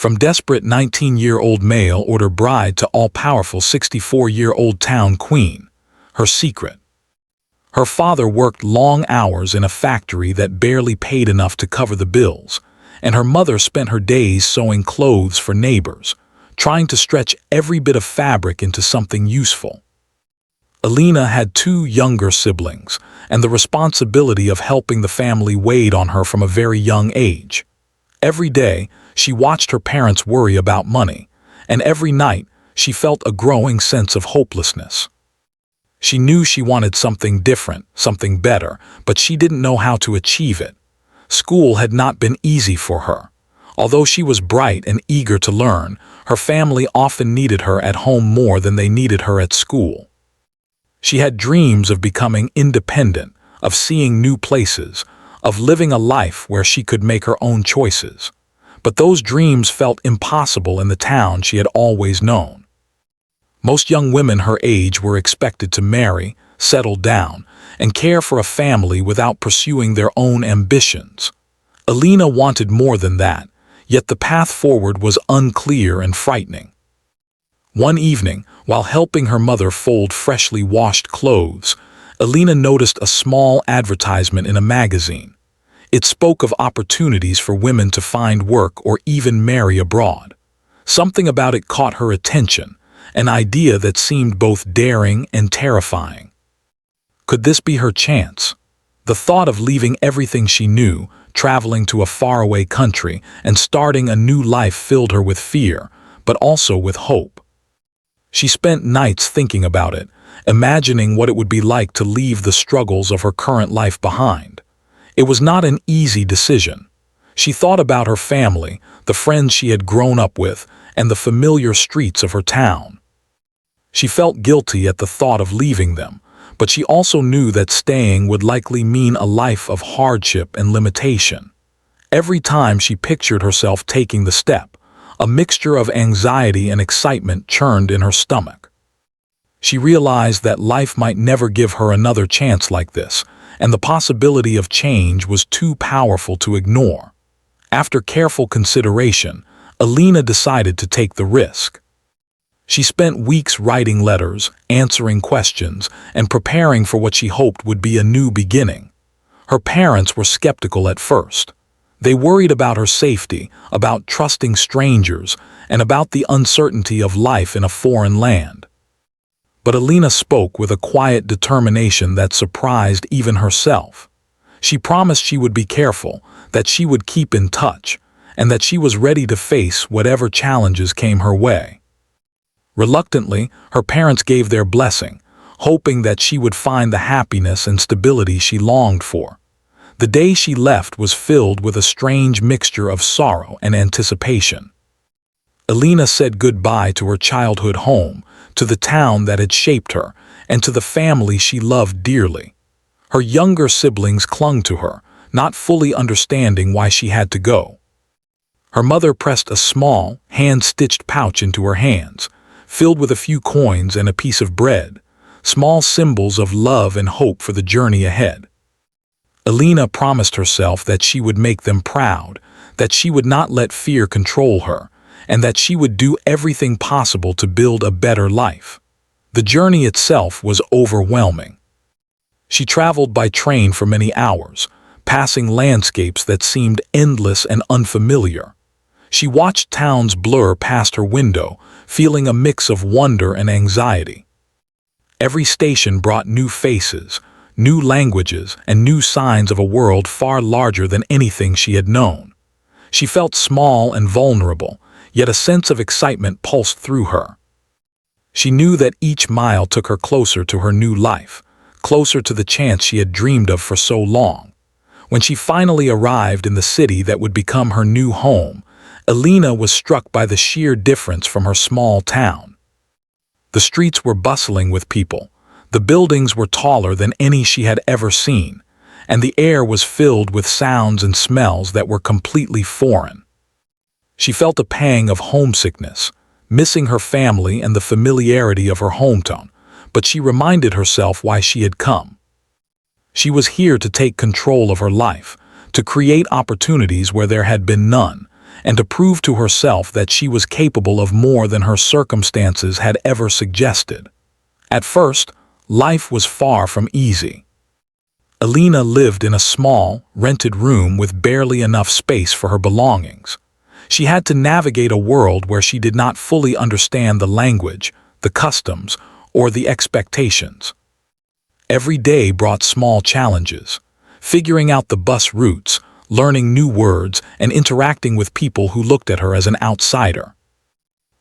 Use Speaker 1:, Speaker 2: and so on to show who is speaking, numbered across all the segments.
Speaker 1: From desperate 19-year-old male order bride to all-powerful 64-year-old town queen. Her secret. Her father worked long hours in a factory that barely paid enough to cover the bills, and her mother spent her days sewing clothes for neighbors, trying to stretch every bit of fabric into something useful. Alina had two younger siblings, and the responsibility of helping the family weighed on her from a very young age. Every day, she watched her parents worry about money, and every night, she felt a growing sense of hopelessness. She knew she wanted something different, something better, but she didn't know how to achieve it. School had not been easy for her. Although she was bright and eager to learn, her family often needed her at home more than they needed her at school. She had dreams of becoming independent, of seeing new places, of living a life where she could make her own choices. But those dreams felt impossible in the town she had always known. Most young women her age were expected to marry, settle down, and care for a family without pursuing their own ambitions. Alina wanted more than that, yet the path forward was unclear and frightening. One evening, while helping her mother fold freshly washed clothes, Alina noticed a small advertisement in a magazine. It spoke of opportunities for women to find work or even marry abroad. Something about it caught her attention, an idea that seemed both daring and terrifying. Could this be her chance? The thought of leaving everything she knew, traveling to a faraway country, and starting a new life filled her with fear, but also with hope. She spent nights thinking about it, imagining what it would be like to leave the struggles of her current life behind. It was not an easy decision. She thought about her family, the friends she had grown up with, and the familiar streets of her town. She felt guilty at the thought of leaving them, but she also knew that staying would likely mean a life of hardship and limitation. Every time she pictured herself taking the step, a mixture of anxiety and excitement churned in her stomach. She realized that life might never give her another chance like this, and the possibility of change was too powerful to ignore. After careful consideration, Alina decided to take the risk. She spent weeks writing letters, answering questions, and preparing for what she hoped would be a new beginning. Her parents were skeptical at first. They worried about her safety, about trusting strangers, and about the uncertainty of life in a foreign land. But Alina spoke with a quiet determination that surprised even herself. She promised she would be careful, that she would keep in touch, and that she was ready to face whatever challenges came her way. Reluctantly, her parents gave their blessing, hoping that she would find the happiness and stability she longed for. The day she left was filled with a strange mixture of sorrow and anticipation. Alina said goodbye to her childhood home, to the town that had shaped her, and to the family she loved dearly. Her younger siblings clung to her, not fully understanding why she had to go. Her mother pressed a small, hand-stitched pouch into her hands, filled with a few coins and a piece of bread, small symbols of love and hope for the journey ahead. Alina promised herself that she would make them proud, that she would not let fear control her, and that she would do everything possible to build a better life. The journey itself was overwhelming. She traveled by train for many hours, passing landscapes that seemed endless and unfamiliar. She watched towns blur past her window, feeling a mix of wonder and anxiety. Every station brought new faces, new languages, and new signs of a world far larger than anything she had known. She felt small and vulnerable, yet a sense of excitement pulsed through her. She knew that each mile took her closer to her new life, closer to the chance she had dreamed of for so long. When she finally arrived in the city that would become her new home, Alina was struck by the sheer difference from her small town. The streets were bustling with people, the buildings were taller than any she had ever seen, and the air was filled with sounds and smells that were completely foreign. She felt a pang of homesickness, missing her family and the familiarity of her hometown, but she reminded herself why she had come. She was here to take control of her life, to create opportunities where there had been none, and to prove to herself that she was capable of more than her circumstances had ever suggested. At first, life was far from easy. Alina lived in a small, rented room with barely enough space for her belongings. She had to navigate a world where she did not fully understand the language, the customs, or the expectations. Every day brought small challenges, figuring out the bus routes, learning new words, and interacting with people who looked at her as an outsider.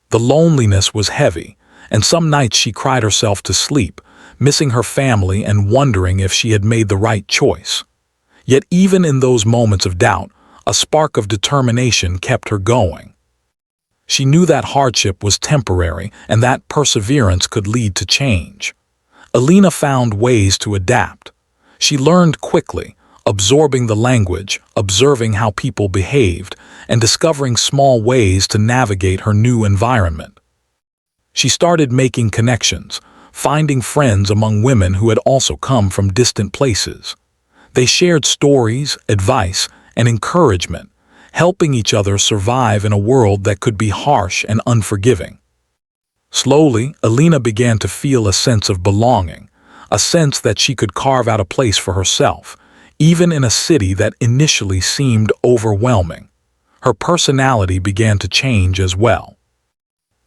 Speaker 1: The loneliness was heavy, and some nights she cried herself to sleep, missing her family and wondering if she had made the right choice. Yet even in those moments of doubt, a spark of determination kept her going. She knew that hardship was temporary and that perseverance could lead to change. Alina found ways to adapt. She learned quickly, absorbing the language, observing how people behaved, and discovering small ways to navigate her new environment. She started making connections, finding friends among women who had also come from distant places. They shared stories, advice, and encouragement, helping each other survive in a world that could be harsh and unforgiving. Slowly, Alina began to feel a sense of belonging, a sense that she could carve out a place for herself, even in a city that initially seemed overwhelming. Her personality began to change as well.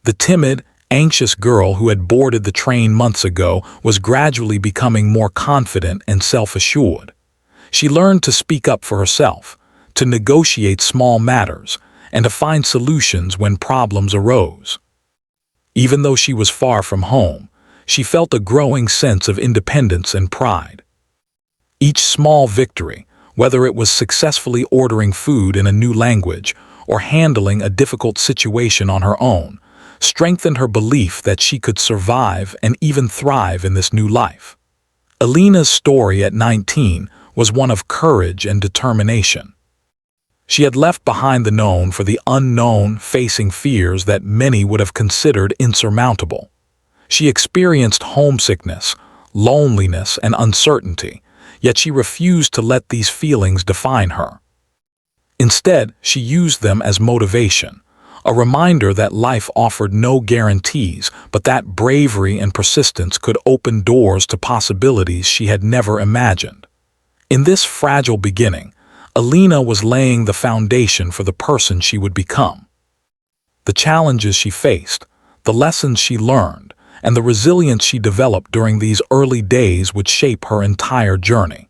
Speaker 1: The timid, anxious girl who had boarded the train months ago was gradually becoming more confident and self-assured. She learned to speak up for herself, to negotiate small matters, and to find solutions when problems arose. Even though she was far from home, she felt a growing sense of independence and pride. Each small victory, whether it was successfully ordering food in a new language or handling a difficult situation on her own, strengthened her belief that she could survive and even thrive in this new life. Alina's story at 19 was one of courage and determination. She had left behind the known for the unknown, facing fears that many would have considered insurmountable. She experienced homesickness, loneliness, and uncertainty, yet she refused to let these feelings define her. Instead, she used them as motivation, a reminder that life offered no guarantees, but that bravery and persistence could open doors to possibilities she had never imagined. In this fragile beginning, Alina was laying the foundation for the person she would become. The challenges she faced, the lessons she learned, and the resilience she developed during these early days would shape her entire journey.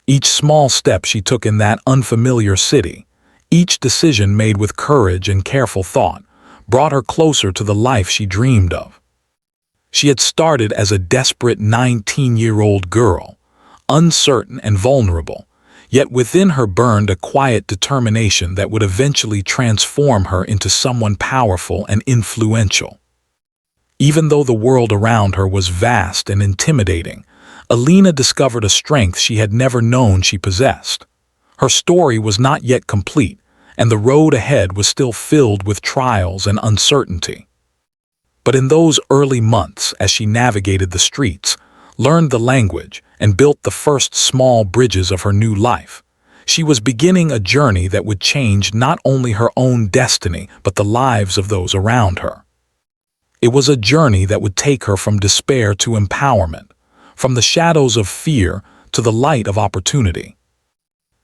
Speaker 1: Each small step she took in that unfamiliar city, each decision made with courage and careful thought, brought her closer to the life she dreamed of. She had started as a desperate 19-year-old girl, uncertain and vulnerable, yet within her burned a quiet determination that would eventually transform her into someone powerful and influential. Even though the world around her was vast and intimidating, Alina discovered a strength she had never known she possessed. Her story was not yet complete, and the road ahead was still filled with trials and uncertainty. But in those early months, as she navigated the streets, learned the language, and built the first small bridges of her new life, she was beginning a journey that would change not only her own destiny but the lives of those around her. It was a journey that would take her from despair to empowerment, from the shadows of fear to the light of opportunity.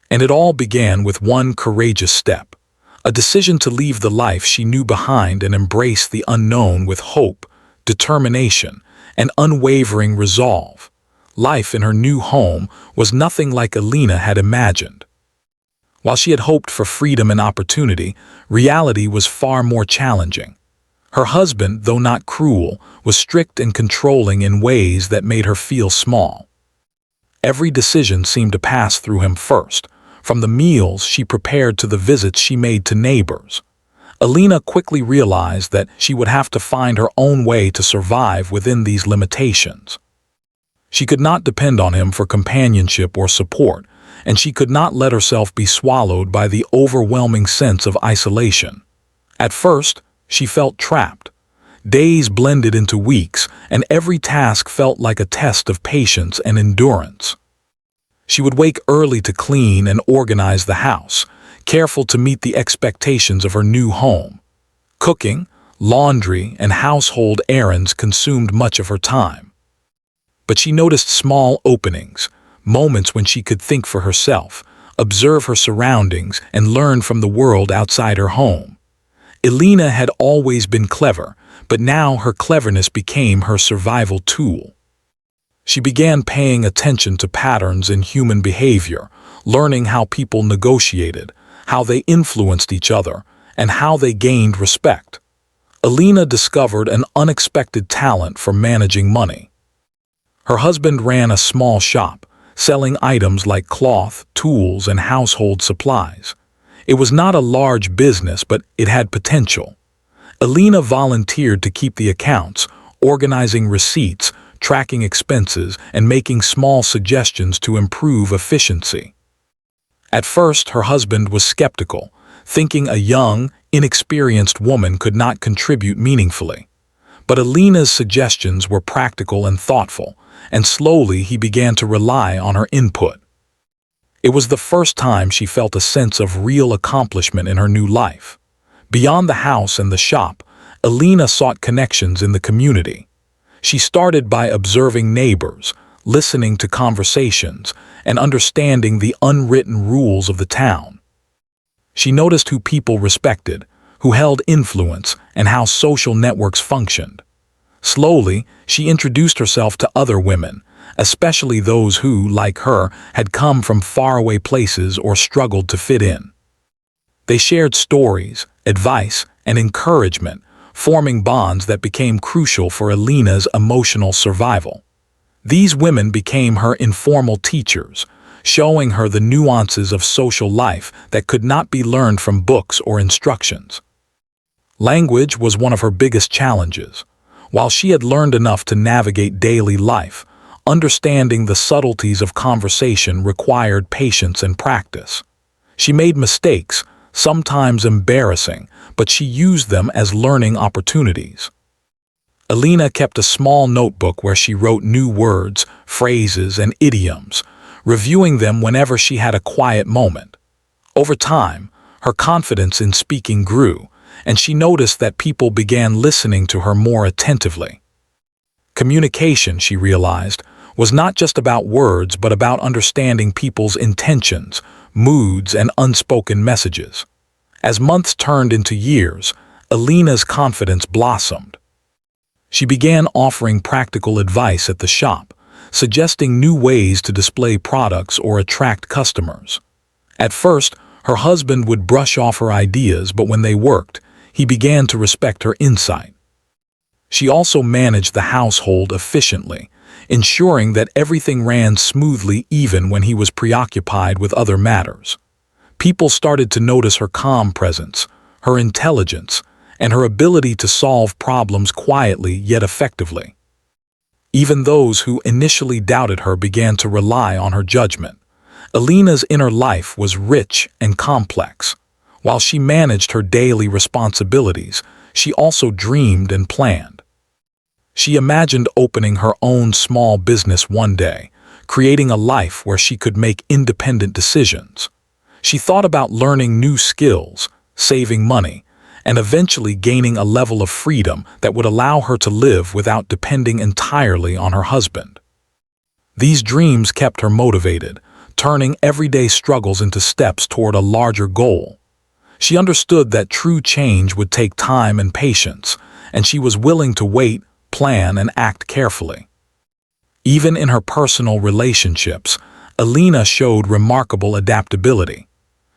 Speaker 1: And it all began with one courageous step, a decision to leave the life she knew behind and embrace the unknown with hope, determination, and unwavering resolve. Life in her new home was nothing like Alina had imagined. While she had hoped for freedom and opportunity, reality was far more challenging. Her husband, though not cruel, was strict and controlling in ways that made her feel small. Every decision seemed to pass through him first, from the meals she prepared to the visits she made to neighbors. Alina quickly realized that she would have to find her own way to survive within these limitations. She could not depend on him for companionship or support, and she could not let herself be swallowed by the overwhelming sense of isolation. At first, she felt trapped. Days blended into weeks, and every task felt like a test of patience and endurance. She would wake early to clean and organize the house, careful to meet the expectations of her new home. Cooking, laundry, and household errands consumed much of her time. But she noticed small openings, moments when she could think for herself, observe her surroundings, and learn from the world outside her home. Elena had always been clever, but now her cleverness became her survival tool. She began paying attention to patterns in human behavior, learning how people negotiated, how they influenced each other, and how they gained respect. Elena discovered an unexpected talent for managing money. Her husband ran a small shop, selling items like cloth, tools, and household supplies. It was not a large business, but it had potential. Elena volunteered to keep the accounts, organizing receipts, tracking expenses, and making small suggestions to improve efficiency. At first, her husband was skeptical, thinking a young, inexperienced woman could not contribute meaningfully. But Elena's suggestions were practical and thoughtful, and slowly he began to rely on her input. It was the first time she felt a sense of real accomplishment in her new life. Beyond the house and the shop, Elena sought connections in the community. She started by observing neighbors, listening to conversations, and understanding the unwritten rules of the town. She noticed who people respected, who held influence, and how social networks functioned. Slowly, she introduced herself to other women, especially those who, like her, had come from faraway places or struggled to fit in. They shared stories, advice, and encouragement, forming bonds that became crucial for Elena's emotional survival. These women became her informal teachers, showing her the nuances of social life that could not be learned from books or instructions. Language was one of her biggest challenges. While she had learned enough to navigate daily life, understanding the subtleties of conversation required patience and practice. She made mistakes, sometimes embarrassing, but she used them as learning opportunities. Elena kept a small notebook where she wrote new words, phrases, and idioms, reviewing them whenever she had a quiet moment. Over time, her confidence in speaking grew, and she noticed that people began listening to her more attentively. Communication, she realized, was not just about words but about understanding people's intentions, moods, and unspoken messages. As months turned into years, Elena's confidence blossomed. She began offering practical advice at the shop, suggesting new ways to display products or attract customers. At first, her husband would brush off her ideas, but when they worked, he began to respect her insight. She also managed the household efficiently, ensuring that everything ran smoothly even when he was preoccupied with other matters. People started to notice her calm presence, her intelligence, and her ability to solve problems quietly yet effectively. Even those who initially doubted her began to rely on her judgment. Elena's inner life was rich and complex. While she managed her daily responsibilities, she also dreamed and planned. She imagined opening her own small business one day, creating a life where she could make independent decisions. She thought about learning new skills, saving money, and eventually gaining a level of freedom that would allow her to live without depending entirely on her husband. These dreams kept her motivated, turning everyday struggles into steps toward a larger goal. She understood that true change would take time and patience, and she was willing to wait, plan, and act carefully. Even in her personal relationships, Elena showed remarkable adaptability.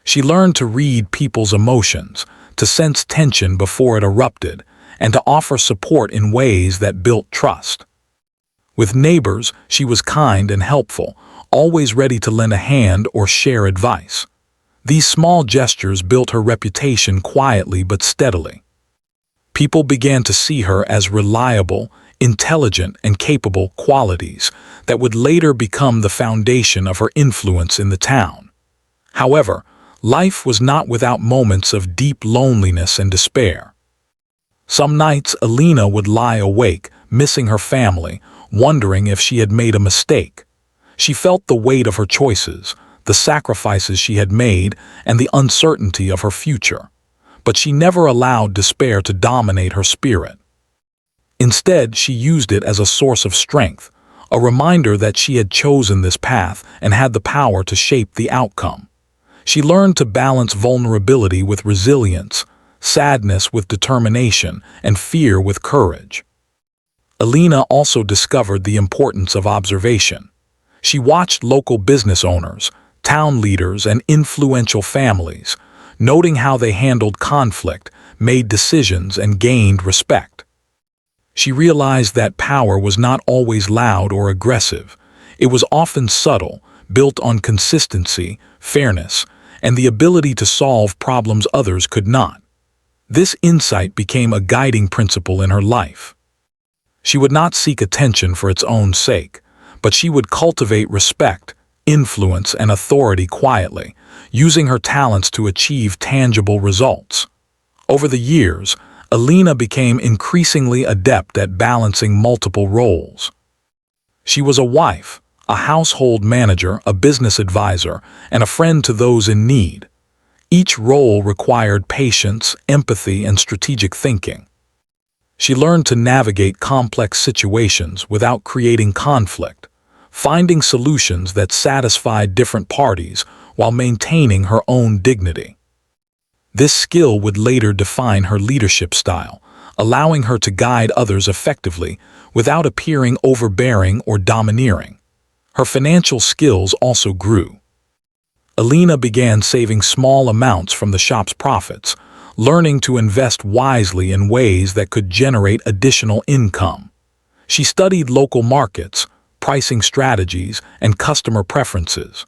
Speaker 1: She learned to read people's emotions, to sense tension before it erupted, and to offer support in ways that built trust. With neighbors, she was kind and helpful, always ready to lend a hand or share advice. These small gestures built her reputation quietly but steadily. People began to see her as reliable, intelligent, and capable, qualities that would later become the foundation of her influence in the town. However, life was not without moments of deep loneliness and despair. Some nights Elena would lie awake, missing her family, wondering if she had made a mistake. She felt the weight of her choices, the sacrifices she had made, and the uncertainty of her future. But she never allowed despair to dominate her spirit. Instead, she used it as a source of strength, a reminder that she had chosen this path and had the power to shape the outcome. She learned to balance vulnerability with resilience, sadness with determination, and fear with courage. Alina also discovered the importance of observation. She watched local business owners, town leaders, and influential families, noting how they handled conflict, made decisions, and gained respect. She realized that power was not always loud or aggressive. It was often subtle, built on consistency, fairness, and the ability to solve problems others could not. This insight became a guiding principle in her life. She would not seek attention for its own sake, but she would cultivate respect, influence, and authority quietly, using her talents to achieve tangible results. Over the years, Alina became increasingly adept at balancing multiple roles. She was a wife, a household manager, a business advisor, and a friend to those in need. Each role required patience, empathy, and strategic thinking. She learned to navigate complex situations without creating conflict, finding solutions that satisfied different parties while maintaining her own dignity. This skill would later define her leadership style, allowing her to guide others effectively without appearing overbearing or domineering. Her financial skills also grew. Alina began saving small amounts from the shop's profits, learning to invest wisely in ways that could generate additional income. She studied local markets, pricing strategies, and customer preferences.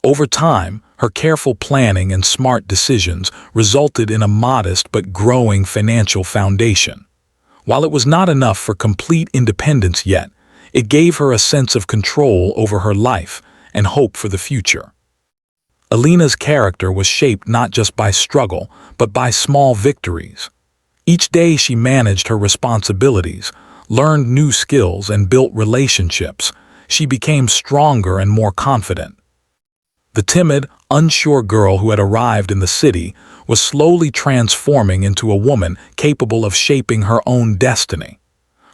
Speaker 1: Over time, her careful planning and smart decisions resulted in a modest but growing financial foundation. While it was not enough for complete independence yet, it gave her a sense of control over her life and hope for the future. Alina's character was shaped not just by struggle, but by small victories. Each day she managed her responsibilities, learned new skills, and built relationships. She became stronger and more confident. The timid, unsure girl who had arrived in the city was slowly transforming into a woman capable of shaping her own destiny.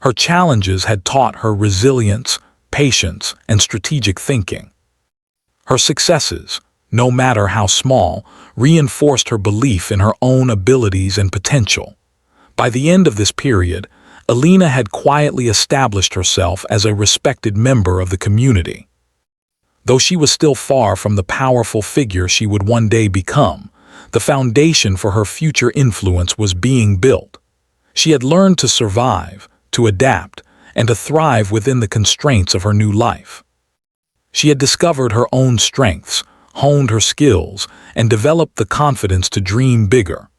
Speaker 1: Her challenges had taught her resilience, patience, and strategic thinking. Her successes, no matter how small, reinforced her belief in her own abilities and potential. By the end of this period, Alina had quietly established herself as a respected member of the community. Though she was still far from the powerful figure she would one day become, the foundation for her future influence was being built. She had learned to survive, to adapt, and to thrive within the constraints of her new life. She had discovered her own strengths, honed her skills, and developed the confidence to dream bigger.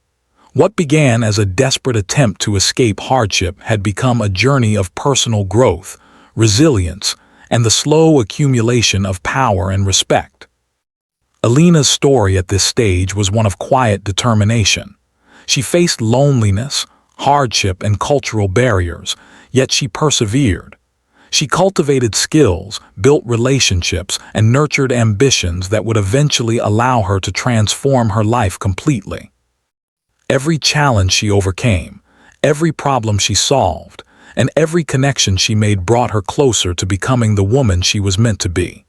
Speaker 1: What began as a desperate attempt to escape hardship had become a journey of personal growth, resilience, and the slow accumulation of power and respect. Alina's story at this stage was one of quiet determination. She faced loneliness, hardship, and cultural barriers, yet she persevered. She cultivated skills, built relationships, and nurtured ambitions that would eventually allow her to transform her life completely. Every challenge she overcame, every problem she solved, and every connection she made brought her closer to becoming the woman she was meant to be.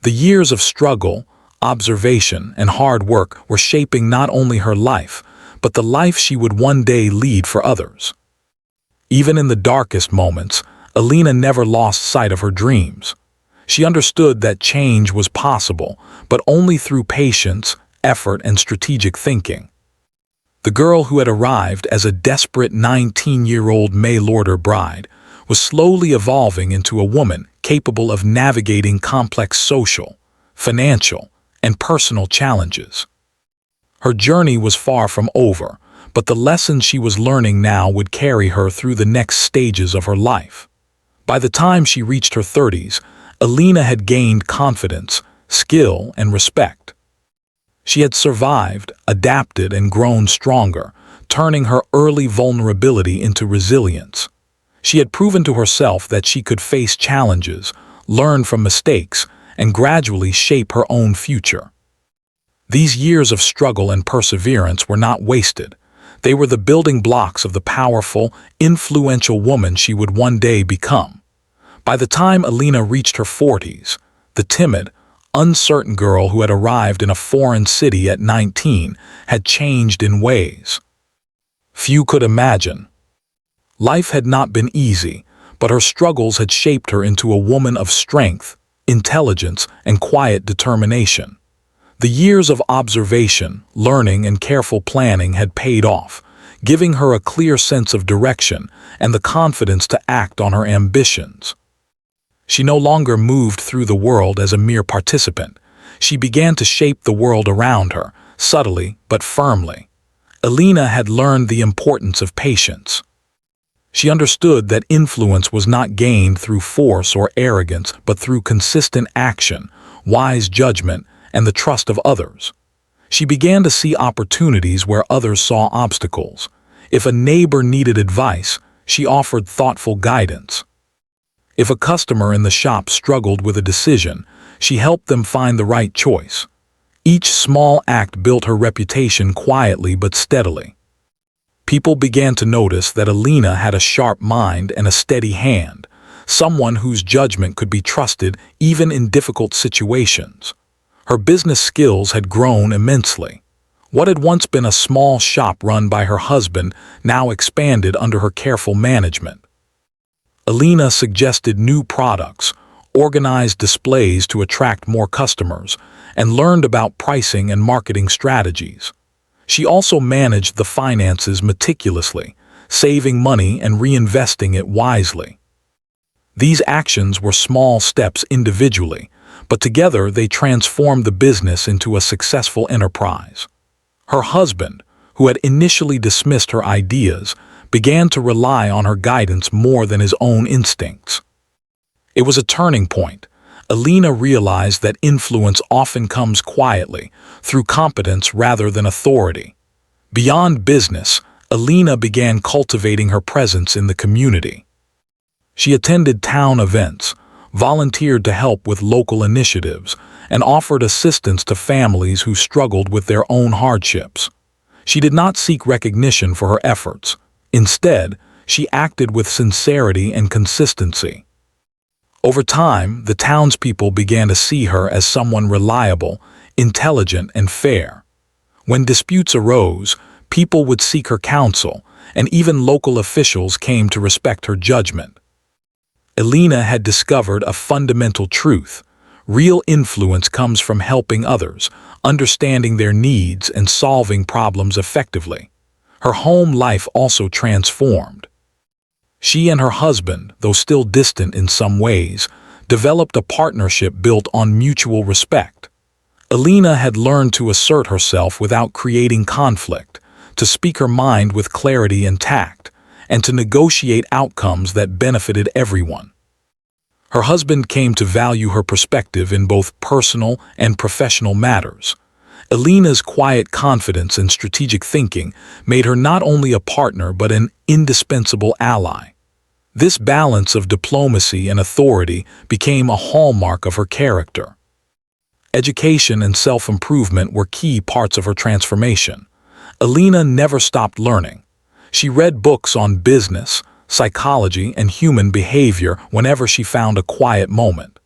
Speaker 1: The years of struggle, observation, and hard work were shaping not only her life, but the life she would one day lead for others. Even in the darkest moments, Alina never lost sight of her dreams. She understood that change was possible, but only through patience, effort, and strategic thinking. The girl who had arrived as a desperate 19-year-old mail-order bride was slowly evolving into a woman capable of navigating complex social, financial, and personal challenges. Her journey was far from over, but the lessons she was learning now would carry her through the next stages of her life. By the time she reached her 30s, Alina had gained confidence, skill, and respect. She had survived, adapted, and grown stronger, turning her early vulnerability into resilience. She had proven to herself that she could face challenges, learn from mistakes, and gradually shape her own future. These years of struggle and perseverance were not wasted. They were the building blocks of the powerful, influential woman she would one day become. By the time Alina reached her 40s, the timid, uncertain girl who had arrived in a foreign city at 19 had changed in ways few could imagine. Life had not been easy, but her struggles had shaped her into a woman of strength, intelligence, and quiet determination. The years of observation, learning, and careful planning had paid off, giving her a clear sense of direction and the confidence to act on her ambitions. She no longer moved through the world as a mere participant. She began to shape the world around her, subtly but firmly. Alina had learned the importance of patience. She understood that influence was not gained through force or arrogance, but through consistent action, wise judgment, and the trust of others. She began to see opportunities where others saw obstacles. If a neighbor needed advice, she offered thoughtful guidance. If a customer in the shop struggled with a decision, she helped them find the right choice. Each small act built her reputation quietly but steadily. People began to notice that Alina had a sharp mind and a steady hand, someone whose judgment could be trusted even in difficult situations. Her business skills had grown immensely. What had once been a small shop run by her husband now expanded under her careful management. Alina suggested new products, organized displays to attract more customers, and learned about pricing and marketing strategies. She also managed the finances meticulously, saving money and reinvesting it wisely. These actions were small steps individually, but together they transformed the business into a successful enterprise. Her husband, who had initially dismissed her ideas, began to rely on her guidance more than his own instincts. It was a turning point. Alina realized that influence often comes quietly, through competence rather than authority. Beyond business, Alina began cultivating her presence in the community. She attended town events, volunteered to help with local initiatives, and offered assistance to families who struggled with their own hardships. She did not seek recognition for her efforts. Instead, she acted with sincerity and consistency. Over time, the townspeople began to see her as someone reliable, intelligent, and fair. When disputes arose, people would seek her counsel, and even local officials came to respect her judgment. Alina had discovered a fundamental truth. Real influence comes from helping others, understanding their needs, and solving problems effectively. Her home life also transformed. She and her husband, though still distant in some ways, developed a partnership built on mutual respect. Alina had learned to assert herself without creating conflict, to speak her mind with clarity and tact, and to negotiate outcomes that benefited everyone. Her husband came to value her perspective in both personal and professional matters. Alina's quiet confidence and strategic thinking made her not only a partner but an indispensable ally. This balance of diplomacy and authority became a hallmark of her character. Education and self-improvement were key parts of her transformation. Alina never stopped learning. She read books on business, psychology, and human behavior whenever she found a quiet moment.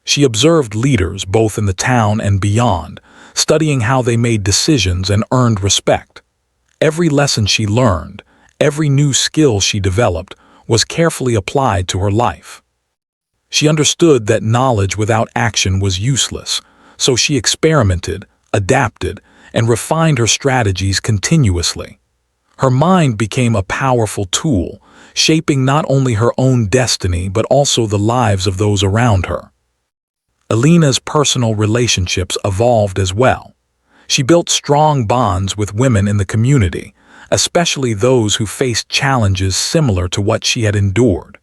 Speaker 1: She observed leaders both in the town and beyond, studying how they made decisions and earned respect. Every lesson she learned, every new skill she developed, was carefully applied to her life. She understood that knowledge without action was useless, so she experimented, adapted, and refined her strategies continuously. Her mind became a powerful tool, shaping not only her own destiny but also the lives of those around her. Alina's personal relationships evolved as well. She built strong bonds with women in the community, especially those who faced challenges similar to what she had endured.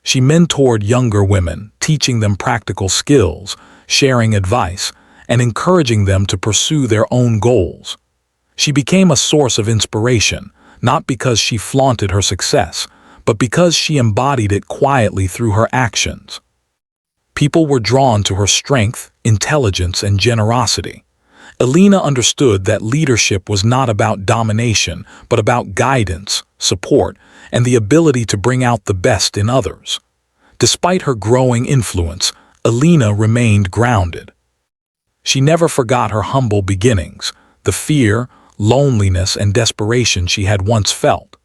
Speaker 1: She mentored younger women, teaching them practical skills, sharing advice, and encouraging them to pursue their own goals. She became a source of inspiration, not because she flaunted her success, but because she embodied it quietly through her actions. People were drawn to her strength, intelligence, and generosity. Elena understood that leadership was not about domination, but about guidance, support, and the ability to bring out the best in others. Despite her growing influence, Elena remained grounded. She never forgot her humble beginnings, the fear, loneliness, and desperation she had once felt.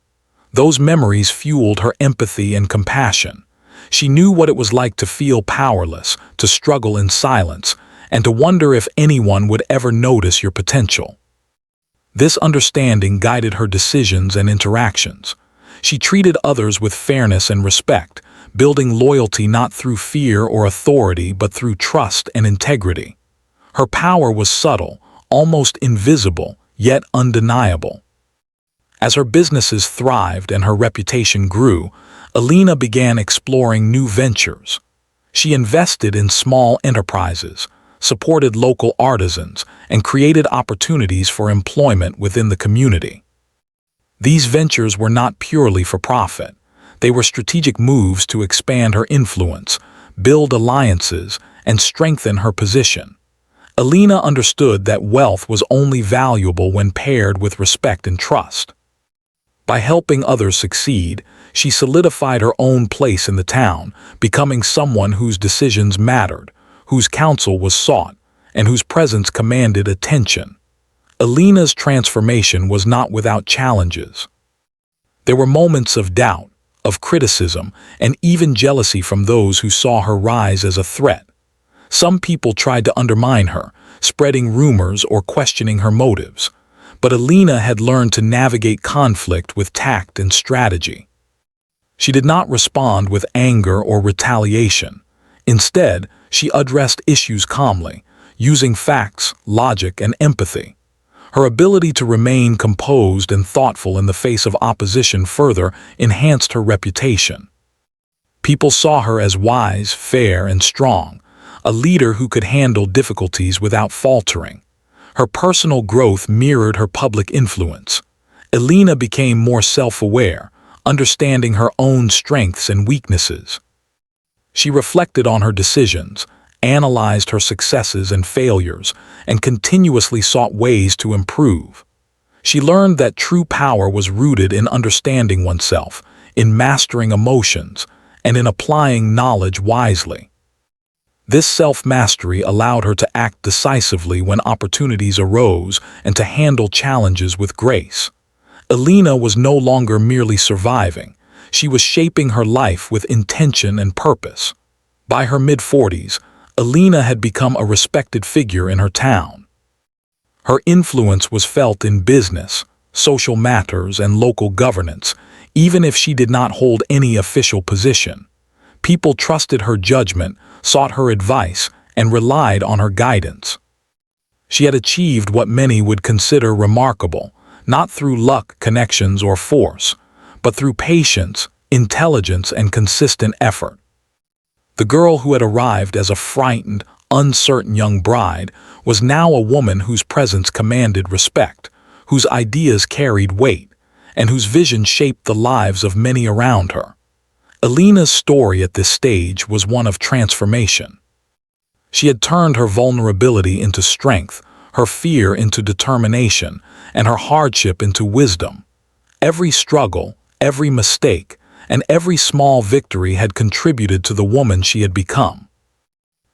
Speaker 1: Those memories fueled her empathy and compassion. She knew what it was like to feel powerless, to struggle in silence, and to wonder if anyone would ever notice your potential. This understanding guided her decisions and interactions. She treated others with fairness and respect, building loyalty not through fear or authority but through trust and integrity. Her power was subtle, almost invisible, yet undeniable. As her businesses thrived and her reputation grew, Elena began exploring new ventures. She invested in small enterprises, supported local artisans, and created opportunities for employment within the community. These ventures were not purely for profit. They were strategic moves to expand her influence, build alliances, and strengthen her position. Elena understood that wealth was only valuable when paired with respect and trust. By helping others succeed, she solidified her own place in the town, becoming someone whose decisions mattered, whose counsel was sought, and whose presence commanded attention. Elena's transformation was not without challenges. There were moments of doubt, of criticism, and even jealousy from those who saw her rise as a threat. Some people tried to undermine her, spreading rumors or questioning her motives. But Elena had learned to navigate conflict with tact and strategy. She did not respond with anger or retaliation. Instead, she addressed issues calmly, using facts, logic, and empathy. Her ability to remain composed and thoughtful in the face of opposition further enhanced her reputation. People saw her as wise, fair, and strong, a leader who could handle difficulties without faltering. Her personal growth mirrored her public influence. Elena became more self-aware, understanding her own strengths and weaknesses. She reflected on her decisions, analyzed her successes and failures, and continuously sought ways to improve. She learned that true power was rooted in understanding oneself, in mastering emotions, and in applying knowledge wisely. This self-mastery allowed her to act decisively when opportunities arose and to handle challenges with grace. Elena was no longer merely surviving. She was shaping her life with intention and purpose. By her mid-40s, Elena had become a respected figure in her town. Her influence was felt in business, social matters, and local governance, even if she did not hold any official position. People trusted her judgment, sought her advice, and relied on her guidance. She had achieved what many would consider remarkable, not through luck, connections, or force, but through patience, intelligence, and consistent effort. The girl who had arrived as a frightened, uncertain young bride was now a woman whose presence commanded respect, whose ideas carried weight, and whose vision shaped the lives of many around her. Elena's story at this stage was one of transformation. She had turned her vulnerability into strength, her fear into determination, and her hardship into wisdom. Every struggle, every mistake, and every small victory had contributed to the woman she had become.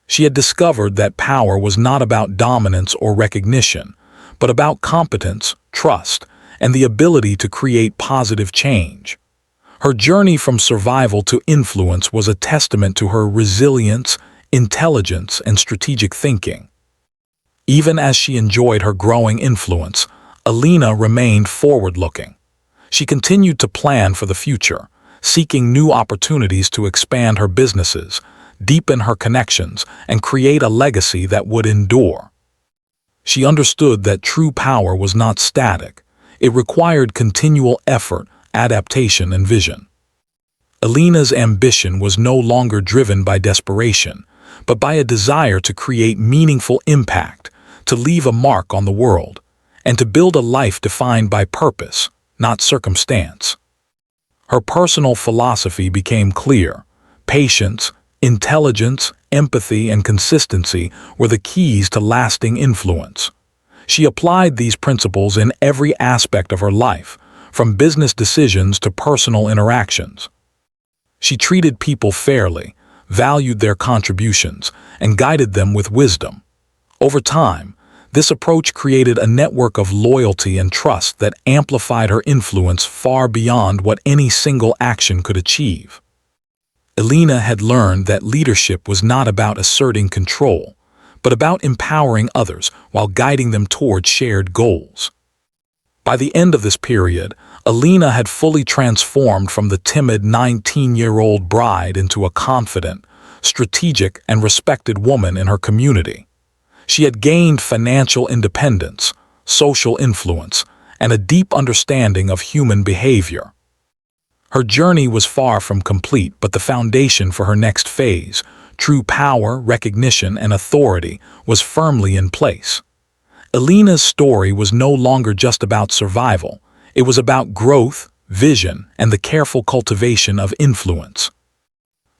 Speaker 1: She had discovered that power was not about dominance or recognition, but about competence, trust, and the ability to create positive change. Her journey from survival to influence was a testament to her resilience, intelligence, and strategic thinking. Even as she enjoyed her growing influence, Elena remained forward-looking. She continued to plan for the future, seeking new opportunities to expand her businesses, deepen her connections, and create a legacy that would endure. She understood that true power was not static. It required continual effort, adaptation, and vision. Elena's ambition was no longer driven by desperation, but by a desire to create meaningful impact, to leave a mark on the world, and to build a life defined by purpose, not circumstance. Her personal philosophy became clear: patience, Intelligence, empathy, and consistency were the keys to lasting influence. She applied these principles in every aspect of her life, from business decisions to personal interactions. She treated people fairly, valued their contributions, and guided them with wisdom. Over time, this approach created a network of loyalty and trust that amplified her influence far beyond what any single action could achieve. Elena had learned that leadership was not about asserting control, but about empowering others while guiding them toward shared goals. By the end of this period, Elena had fully transformed from the timid 19-year-old bride into a confident, strategic, and respected woman in her community. She had gained financial independence, social influence, and a deep understanding of human behavior. Her journey was far from complete, but the foundation for her next phase, true power, recognition, and authority, was firmly in place. Elena's story was no longer just about survival. It was about growth, vision, and the careful cultivation of influence.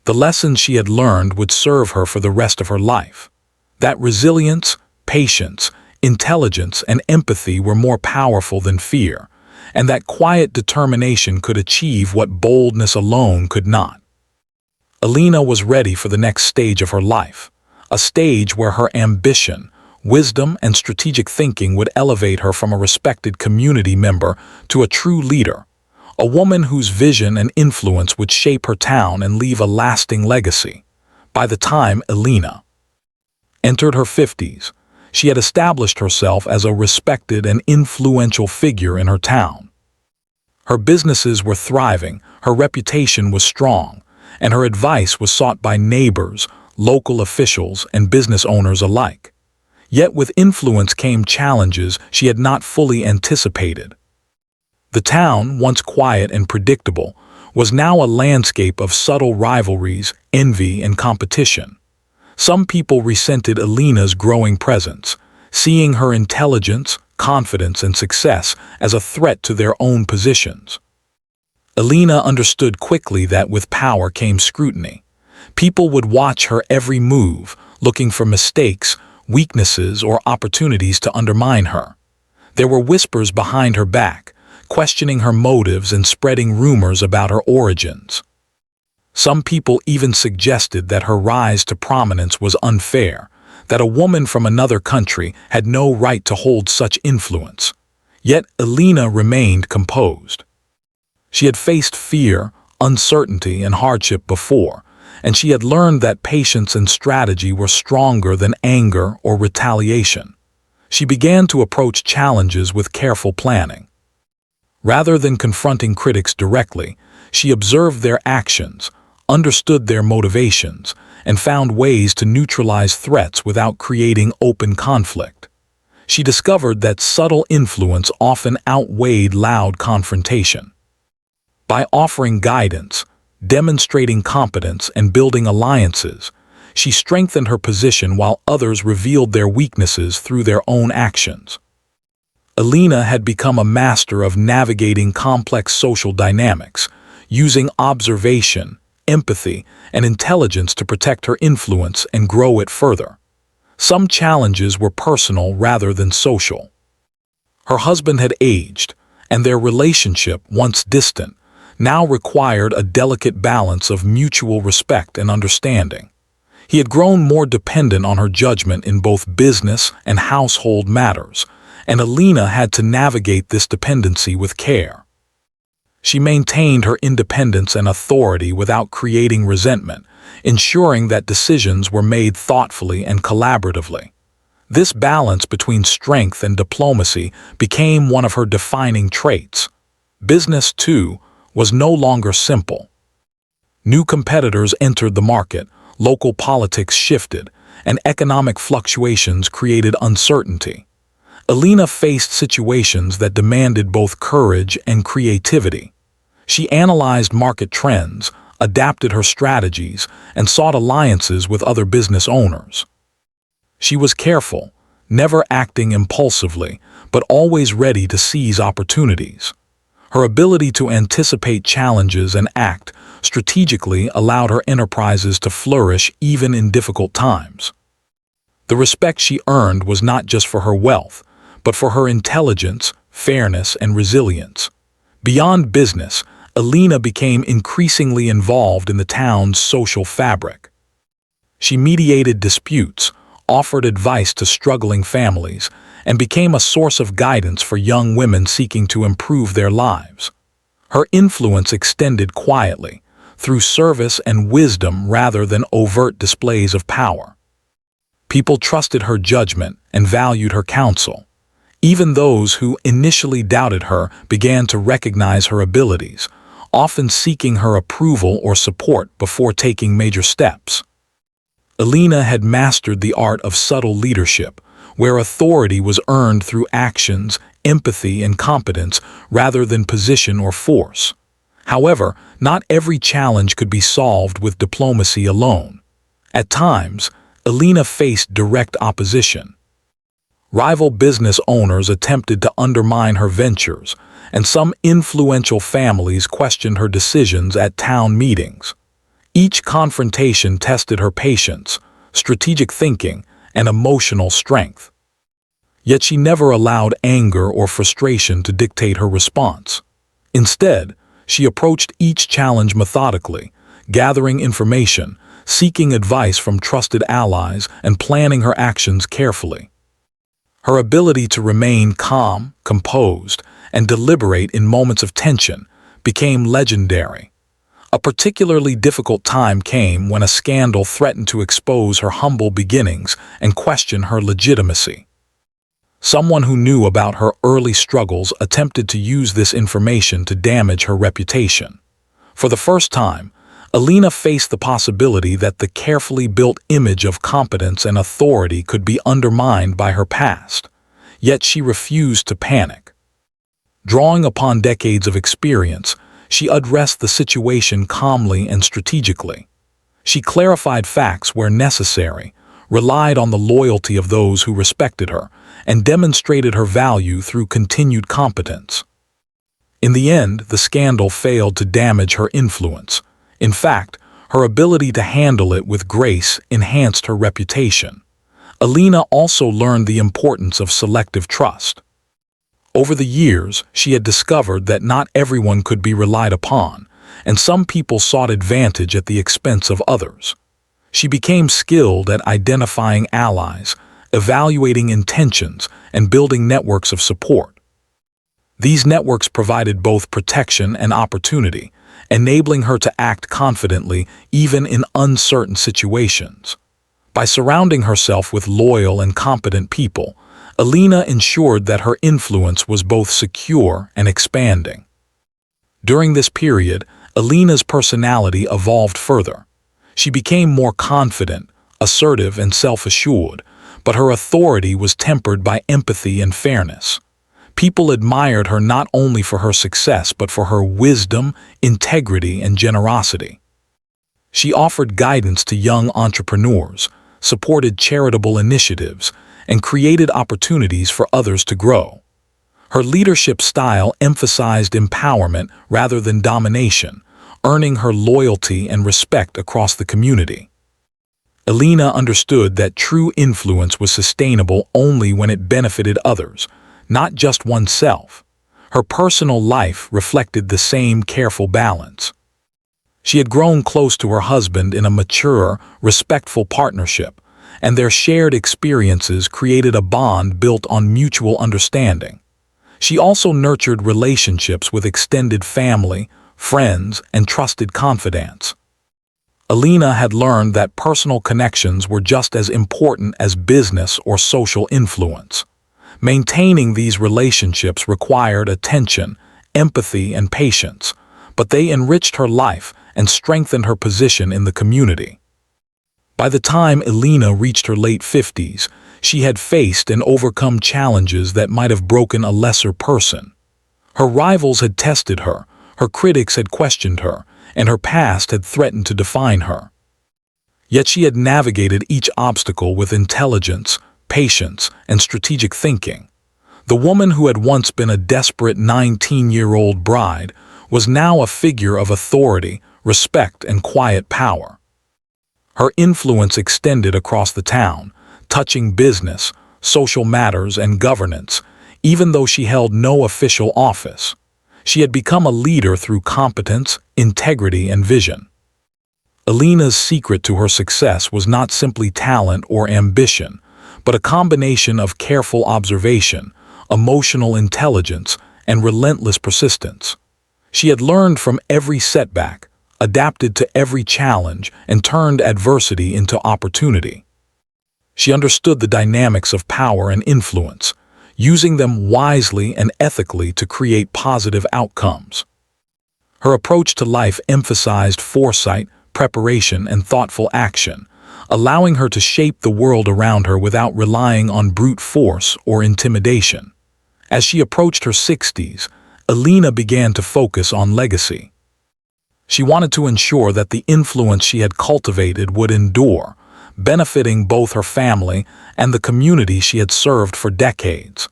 Speaker 1: The lessons she had learned would serve her for the rest of her life. That resilience, patience, intelligence, and empathy were more powerful than fear, and that quiet determination could achieve what boldness alone could not. Elena was ready for the next stage of her life, a stage where her ambition, wisdom, and strategic thinking would elevate her from a respected community member to a true leader, a woman whose vision and influence would shape her town and leave a lasting legacy. By the time Elena entered her 50s, she had established herself as a respected and influential figure in her town. Her businesses were thriving, her reputation was strong, and her advice was sought by neighbors, local officials, and business owners alike. Yet with influence came challenges she had not fully anticipated. The town, once quiet and predictable, was now a landscape of subtle rivalries, envy, and competition. Some people resented Elena's growing presence, seeing her intelligence, confidence, and success as a threat to their own positions. Elena understood quickly that with power came scrutiny. People would watch her every move, looking for mistakes, weaknesses, or opportunities to undermine her. There were whispers behind her back, questioning her motives and spreading rumors about her origins. Some people even suggested that her rise to prominence was unfair, that a woman from another country had no right to hold such influence. Yet Elena remained composed. She had faced fear, uncertainty, and hardship before, and she had learned that patience and strategy were stronger than anger or retaliation. She began to approach challenges with careful planning. Rather than confronting critics directly, she observed their actions, understood their motivations, and found ways to neutralize threats without creating open conflict. She discovered that subtle influence often outweighed loud confrontation. By offering guidance, demonstrating competence, and building alliances, she strengthened her position while others revealed their weaknesses through their own actions. Elena had become a master of navigating complex social dynamics, using observation, empathy, and intelligence to protect her influence and grow it further. Some challenges were personal rather than social. Her husband had aged, and their relationship, once distant, now required a delicate balance of mutual respect and understanding. He had grown more dependent on her judgment in both business and household matters, and Elena had to navigate this dependency with care. She maintained her independence and authority without creating resentment, ensuring that decisions were made thoughtfully and collaboratively. This balance between strength and diplomacy became one of her defining traits. Business, too, was no longer simple. New competitors entered the market, local politics shifted, and economic fluctuations created uncertainty. Elena faced situations that demanded both courage and creativity. She analyzed market trends, adapted her strategies, and sought alliances with other business owners. She was careful, never acting impulsively, but always ready to seize opportunities. Her ability to anticipate challenges and act strategically allowed her enterprises to flourish even in difficult times. The respect she earned was not just for her wealth, but for her intelligence, fairness, and resilience. Beyond business, Alina became increasingly involved in the town's social fabric. She mediated disputes, offered advice to struggling families, and became a source of guidance for young women seeking to improve their lives. Her influence extended quietly, through service and wisdom rather than overt displays of power. People trusted her judgment and valued her counsel. Even those who initially doubted her began to recognize her abilities, often seeking her approval or support before taking major steps. Alina had mastered the art of subtle leadership, where authority was earned through actions, empathy, and competence rather than position or force. However, not every challenge could be solved with diplomacy alone. At times, Alina faced direct opposition. Rival business owners attempted to undermine her ventures, and some influential families questioned her decisions at town meetings. Each confrontation tested her patience, strategic thinking, and emotional strength. Yet she never allowed anger or frustration to dictate her response. Instead, she approached each challenge methodically, gathering information, seeking advice from trusted allies, and planning her actions carefully. Her ability to remain calm, composed, and deliberate in moments of tension became legendary. A particularly difficult time came when a scandal threatened to expose her humble beginnings and question her legitimacy. Someone who knew about her early struggles attempted to use this information to damage her reputation. For the first time, Alina faced the possibility that the carefully built image of competence and authority could be undermined by her past. Yet she refused to panic. Drawing upon decades of experience, she addressed the situation calmly and strategically. She clarified facts where necessary, relied on the loyalty of those who respected her, and demonstrated her value through continued competence. In the end, the scandal failed to damage her influence. In fact, her ability to handle it with grace enhanced her reputation. Alina also learned the importance of selective trust. Over the years, she had discovered that not everyone could be relied upon, and some people sought advantage at the expense of others. She became skilled at identifying allies, evaluating intentions, and building networks of support. These networks provided both protection and opportunity, enabling her to act confidently even in uncertain situations. By surrounding herself with loyal and competent people, Alina ensured that her influence was both secure and expanding. During this period, Alina's personality evolved further. She became more confident, assertive, and self-assured, but her authority was tempered by empathy and fairness. People admired her not only for her success but for her wisdom, integrity, and generosity. She offered guidance to young entrepreneurs, supported charitable initiatives, and created opportunities for others to grow. Her leadership style emphasized empowerment rather than domination, earning her loyalty and respect across the community. Alina understood that true influence was sustainable only when it benefited others, not just oneself. Her personal life reflected the same careful balance. She had grown close to her husband in a mature, respectful partnership, and their shared experiences created a bond built on mutual understanding. She also nurtured relationships with extended family, friends, and trusted confidants. Alina had learned that personal connections were just as important as business or social influence. Maintaining these relationships required attention, empathy, and patience, but they enriched her life and strengthened her position in the community. By the time Alina reached her late 50s, she had faced and overcome challenges that might have broken a lesser person. Her rivals had tested her, her critics had questioned her, and her past had threatened to define her. Yet she had navigated each obstacle with intelligence, patience, and strategic thinking. The woman who had once been a desperate 19-year-old bride was now a figure of authority, respect, and quiet power. Her influence extended across the town, touching business, social matters, and governance, even though she held no official office. She had become a leader through competence, integrity, and vision. Alina's secret to her success was not simply talent or ambition, but a combination of careful observation, emotional intelligence, and relentless persistence. She had learned from every setback, adapted to every challenge, and turned adversity into opportunity. She understood the dynamics of power and influence, using them wisely and ethically to create positive outcomes. Her approach to life emphasized foresight, preparation, and thoughtful action, allowing her to shape the world around her without relying on brute force or intimidation. As she approached her 60s, Alina began to focus on legacy. She wanted to ensure that the influence she had cultivated would endure, benefiting both her family and the community she had served for decades.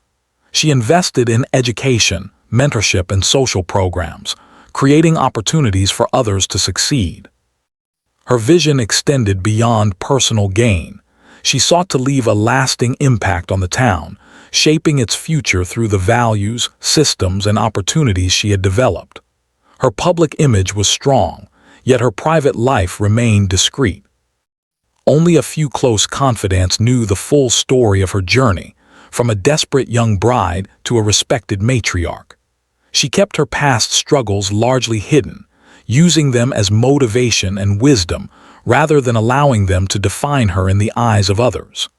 Speaker 1: She invested in education, mentorship, and social programs, creating opportunities for others to succeed. Her vision extended beyond personal gain. She sought to leave a lasting impact on the town, shaping its future through the values, systems, and opportunities she had developed. Her public image was strong, yet her private life remained discreet. Only a few close confidants knew the full story of her journey, from a desperate young bride to a respected matriarch. She kept her past struggles largely hidden, using them as motivation and wisdom rather than allowing them to define her in the eyes of others.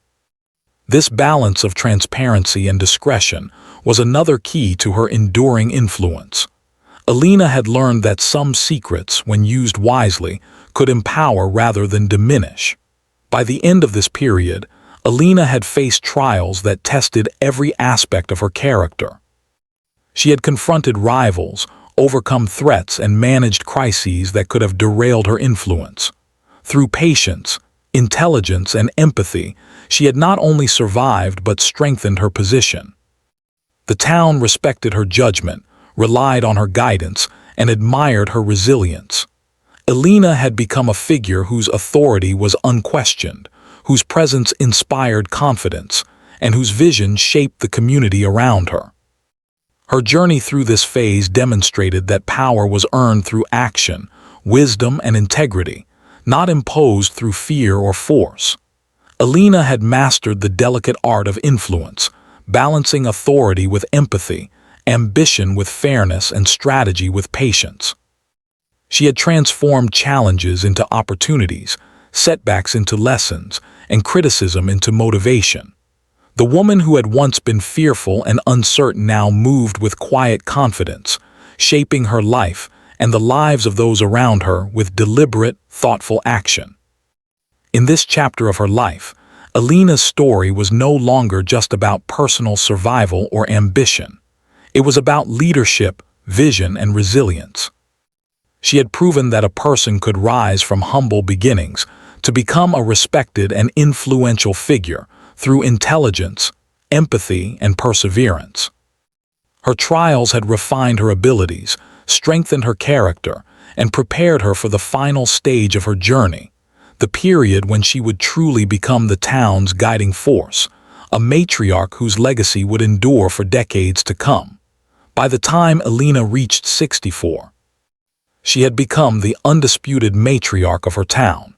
Speaker 1: This balance of transparency and discretion was another key to her enduring influence. Alina had learned that some secrets, when used wisely, could empower rather than diminish. By the end of this period, Alina had faced trials that tested every aspect of her character. She had confronted rivals, overcome threats, and managed crises that could have derailed her influence. Through patience, intelligence, and empathy, she had not only survived but strengthened her position. The town respected her judgment, relied on her guidance, and admired her resilience. Alina had become a figure whose authority was unquestioned, whose presence inspired confidence, and whose vision shaped the community around her. Her journey through this phase demonstrated that power was earned through action, wisdom, and integrity, not imposed through fear or force. Alina had mastered the delicate art of influence, balancing authority with empathy, ambition with fairness, and strategy with patience. She had transformed challenges into opportunities, setbacks into lessons, and criticism into motivation. The woman who had once been fearful and uncertain now moved with quiet confidence, shaping her life and the lives of those around her with deliberate, thoughtful action. In this chapter of her life, Alina's story was no longer just about personal survival or ambition. It was about leadership, vision, and resilience. She had proven that a person could rise from humble beginnings to become a respected and influential figure through intelligence, empathy, and perseverance. Her trials had refined her abilities, strengthened her character, and prepared her for the final stage of her journey, the period when she would truly become the town's guiding force, a matriarch whose legacy would endure for decades to come. By the time Alina reached 64, she had become the undisputed matriarch of her town.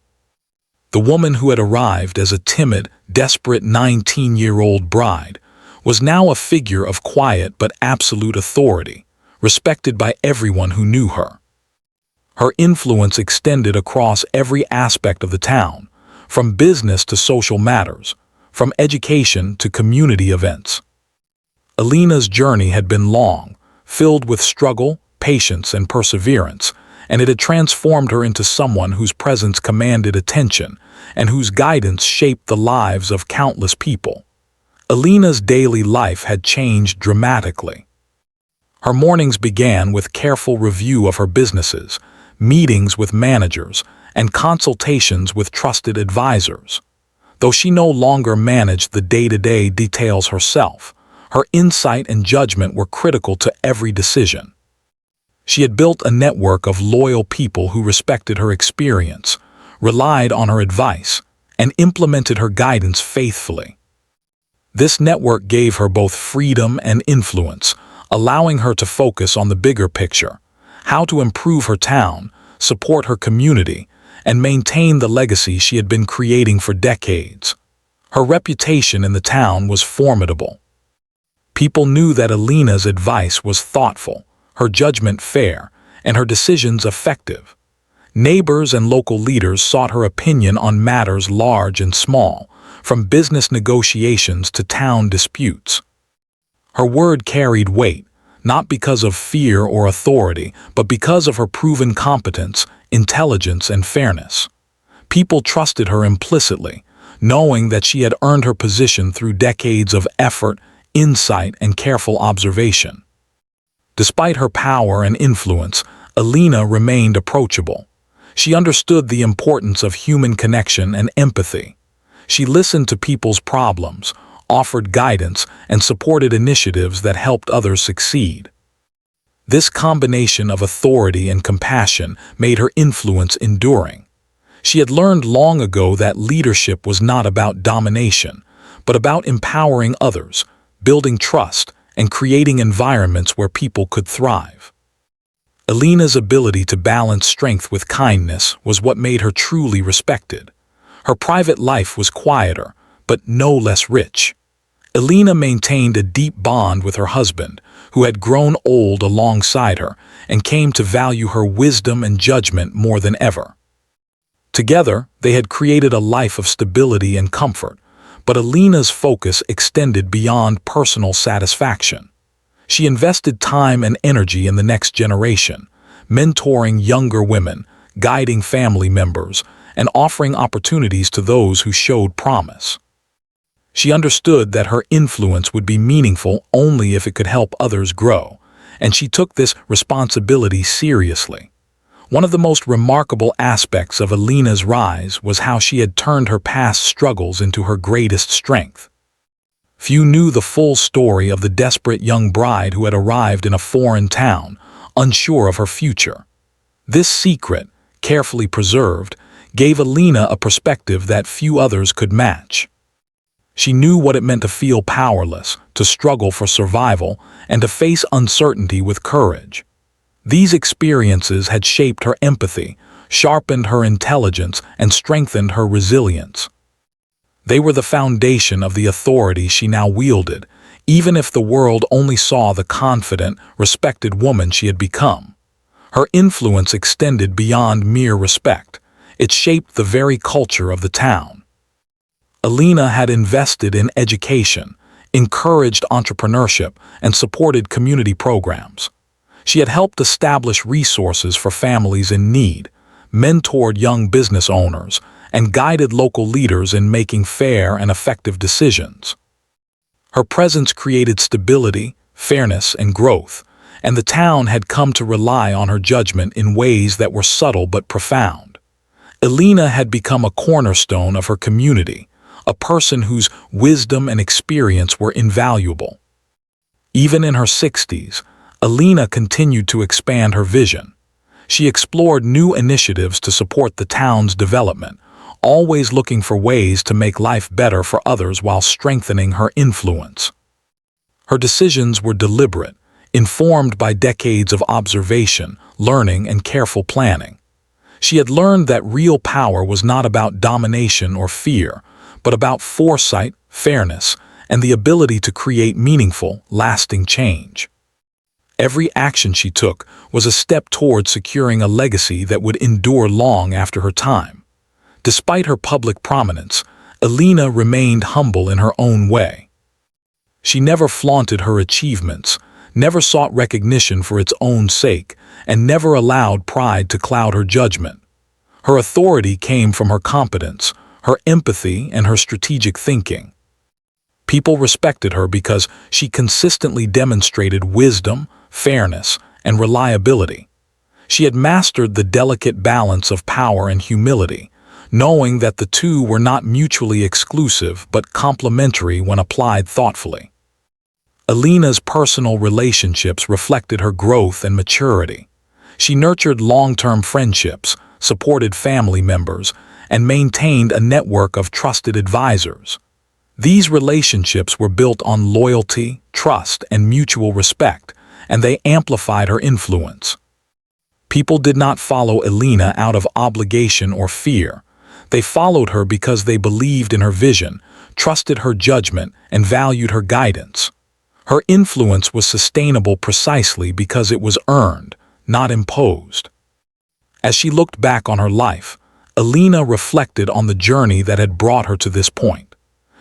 Speaker 1: The woman who had arrived as a timid, desperate 19-year-old bride was now a figure of quiet but absolute authority, respected by everyone who knew her. Her influence extended across every aspect of the town, from business to social matters, from education to community events. Alina's journey had been long, filled with struggle, patience, and perseverance, and it had transformed her into someone whose presence commanded attention and whose guidance shaped the lives of countless people. Alina's daily life had changed dramatically. Her mornings began with careful review of her businesses, meetings with managers, and consultations with trusted advisors. Though she no longer managed the day-to-day details herself, her insight and judgment were critical to every decision. She had built a network of loyal people who respected her experience, relied on her advice, and implemented her guidance faithfully. This network gave her both freedom and influence, allowing her to focus on the bigger picture, how to improve her town, support her community, and maintain the legacy she had been creating for decades. Her reputation in the town was formidable. People knew that Alina's advice was thoughtful, her judgment fair, and her decisions effective. Neighbors and local leaders sought her opinion on matters large and small, from business negotiations to town disputes. Her word carried weight, not because of fear or authority, but because of her proven competence, intelligence, and fairness. People trusted her implicitly, knowing that she had earned her position through decades of effort, insight, and careful observation. Despite her power and influence, Alina remained approachable. She understood the importance of human connection and empathy. She listened to people's problems, offered guidance, and supported initiatives that helped others succeed. This combination of authority and compassion made her influence enduring. She had learned long ago that leadership was not about domination, but about empowering others, building trust, and creating environments where people could thrive. Alina's ability to balance strength with kindness was what made her truly respected. Her private life was quieter, but no less rich. Alina maintained a deep bond with her husband, who had grown old alongside her and came to value her wisdom and judgment more than ever. Together, they had created a life of stability and comfort, but Alina's focus extended beyond personal satisfaction. She invested time and energy in the next generation, mentoring younger women, guiding family members, and offering opportunities to those who showed promise. She understood that her influence would be meaningful only if it could help others grow, and she took this responsibility seriously. One of the most remarkable aspects of Alina's rise was how she had turned her past struggles into her greatest strength. Few knew the full story of the desperate young bride who had arrived in a foreign town, unsure of her future. This secret, carefully preserved, gave Alina a perspective that few others could match. She knew what it meant to feel powerless, to struggle for survival, and to face uncertainty with courage. These experiences had shaped her empathy, sharpened her intelligence, and strengthened her resilience. They were the foundation of the authority she now wielded, even if the world only saw the confident, respected woman she had become. Her influence extended beyond mere respect. It shaped the very culture of the town. Alina had invested in education, encouraged entrepreneurship, and supported community programs. She had helped establish resources for families in need, mentored young business owners, and guided local leaders in making fair and effective decisions. Her presence created stability, fairness, and growth, and the town had come to rely on her judgment in ways that were subtle but profound. Alina had become a cornerstone of her community, a person whose wisdom and experience were invaluable. Even in her 60s, Alina continued to expand her vision. She explored new initiatives to support the town's development, always looking for ways to make life better for others while strengthening her influence. Her decisions were deliberate, informed by decades of observation, learning, and careful planning. She had learned that real power was not about domination or fear, but about foresight, fairness, and the ability to create meaningful, lasting change. Every action she took was a step toward securing a legacy that would endure long after her time. Despite her public prominence, Alina remained humble in her own way. She never flaunted her achievements, never sought recognition for its own sake, and never allowed pride to cloud her judgment. Her authority came from her competence, her empathy, and her strategic thinking. People respected her because she consistently demonstrated wisdom, fairness, and reliability. She had mastered the delicate balance of power and humility, knowing that the two were not mutually exclusive but complementary when applied thoughtfully. Alina's personal relationships reflected her growth and maturity. She nurtured long-term friendships, supported family members, and maintained a network of trusted advisors. These relationships were built on loyalty, trust, and mutual respect, and they amplified her influence. People did not follow Elena out of obligation or fear. They followed her because they believed in her vision, trusted her judgment, and valued her guidance. Her influence was sustainable precisely because it was earned, not imposed. As she looked back on her life, Elena reflected on the journey that had brought her to this point.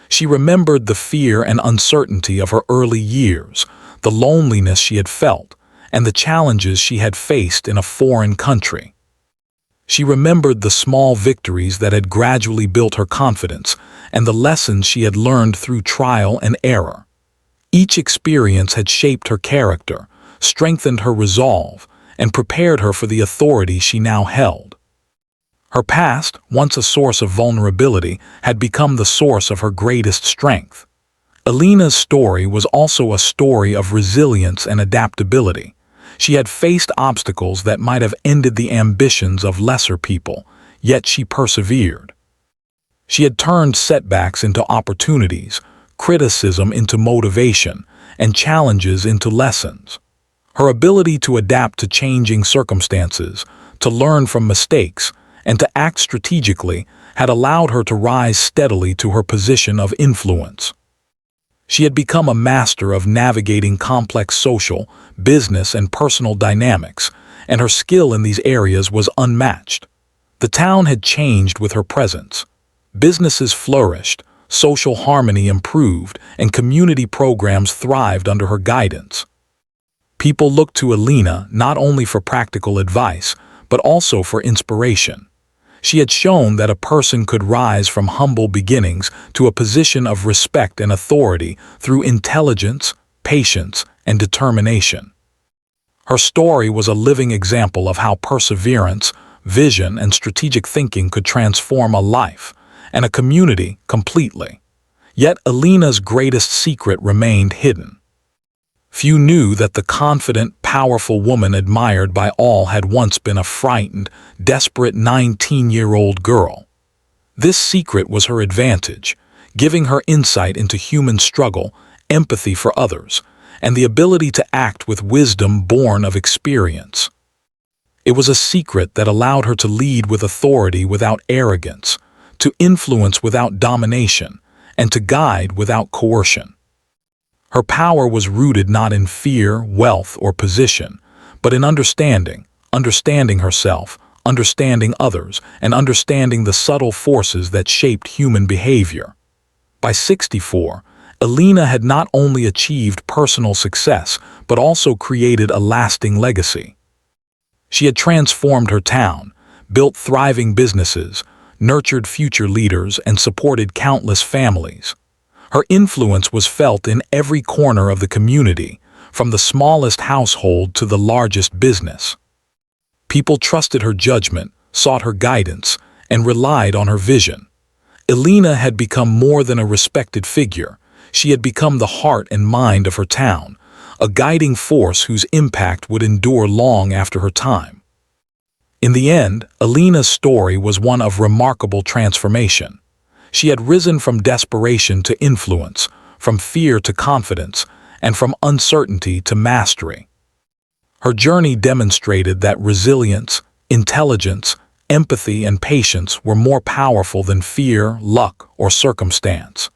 Speaker 1: She remembered the fear and uncertainty of her early years, the loneliness she had felt, and the challenges she had faced in a foreign country. She remembered the small victories that had gradually built her confidence and the lessons she had learned through trial and error. Each experience had shaped her character, strengthened her resolve, and prepared her for the authority she now held. Her past, once a source of vulnerability, had become the source of her greatest strength. Elena's story was also a story of resilience and adaptability. She had faced obstacles that might have ended the ambitions of lesser people, yet she persevered. She had turned setbacks into opportunities, criticism into motivation, and challenges into lessons. Her ability to adapt to changing circumstances, to learn from mistakes, and to act strategically had allowed her to rise steadily to her position of influence. She had become a master of navigating complex social, business, and personal dynamics, and her skill in these areas was unmatched. The town had changed with her presence. Businesses flourished, social harmony improved, and community programs thrived under her guidance. People looked to Elena not only for practical advice, but also for inspiration. She had shown that a person could rise from humble beginnings to a position of respect and authority through intelligence, patience, and determination. Her story was a living example of how perseverance, vision, and strategic thinking could transform a life and a community completely. Yet Elena's greatest secret remained hidden. Few knew that the confident, powerful woman admired by all had once been a frightened, desperate 19-year-old girl. This secret was her advantage, giving her insight into human struggle, empathy for others, and the ability to act with wisdom born of experience. It was a secret that allowed her to lead with authority without arrogance, to influence without domination, and to guide without coercion. Her power was rooted not in fear, wealth, or position, but in understanding herself, understanding others, and understanding the subtle forces that shaped human behavior. By 64, Elena had not only achieved personal success, but also created a lasting legacy. She had transformed her town, built thriving businesses, nurtured future leaders, and supported countless families. Her influence was felt in every corner of the community, from the smallest household to the largest business. People trusted her judgment, sought her guidance, and relied on her vision. Elena had become more than a respected figure. She had become the heart and mind of her town, a guiding force whose impact would endure long after her time. In the end, Elena's story was one of remarkable transformation. She had risen from desperation to influence, from fear to confidence, and from uncertainty to mastery. Her journey demonstrated that resilience, intelligence, empathy, and patience were more powerful than fear, luck, or circumstance.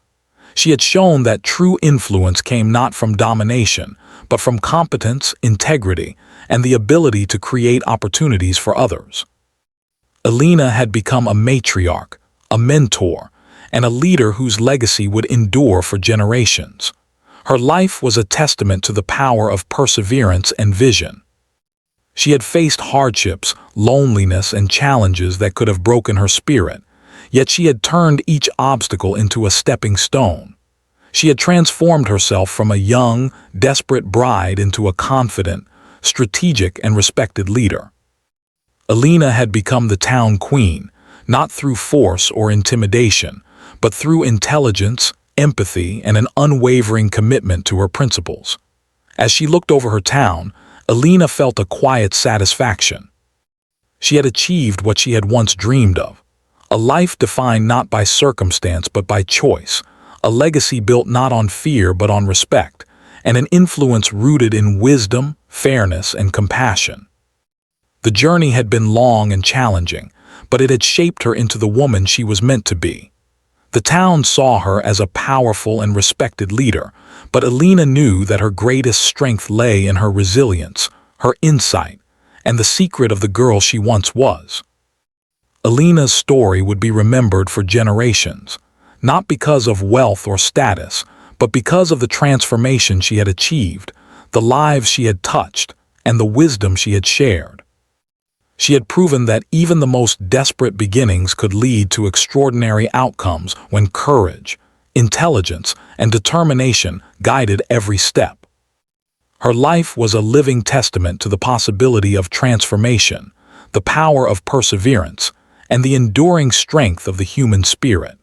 Speaker 1: She had shown that true influence came not from domination, but from competence, integrity, and the ability to create opportunities for others. Elena had become a matriarch, a mentor, and a leader whose legacy would endure for generations. Her life was a testament to the power of perseverance and vision. She had faced hardships, loneliness, and challenges that could have broken her spirit, yet she had turned each obstacle into a stepping stone. She had transformed herself from a young, desperate bride into a confident, strategic, and respected leader. Elena had become the town queen, not through force or intimidation, but through intelligence, empathy, and an unwavering commitment to her principles. As she looked over her town, Alina felt a quiet satisfaction. She had achieved what she had once dreamed of, a life defined not by circumstance but by choice, a legacy built not on fear but on respect, and an influence rooted in wisdom, fairness, and compassion. The journey had been long and challenging, but it had shaped her into the woman she was meant to be. The town saw her as a powerful and respected leader, but Alina knew that her greatest strength lay in her resilience, her insight, and the secret of the girl she once was. Alina's story would be remembered for generations, not because of wealth or status, but because of the transformation she had achieved, the lives she had touched, and the wisdom she had shared. She had proven that even the most desperate beginnings could lead to extraordinary outcomes when courage, intelligence, and determination guided every step. Her life was a living testament to the possibility of transformation, the power of perseverance, and the enduring strength of the human spirit.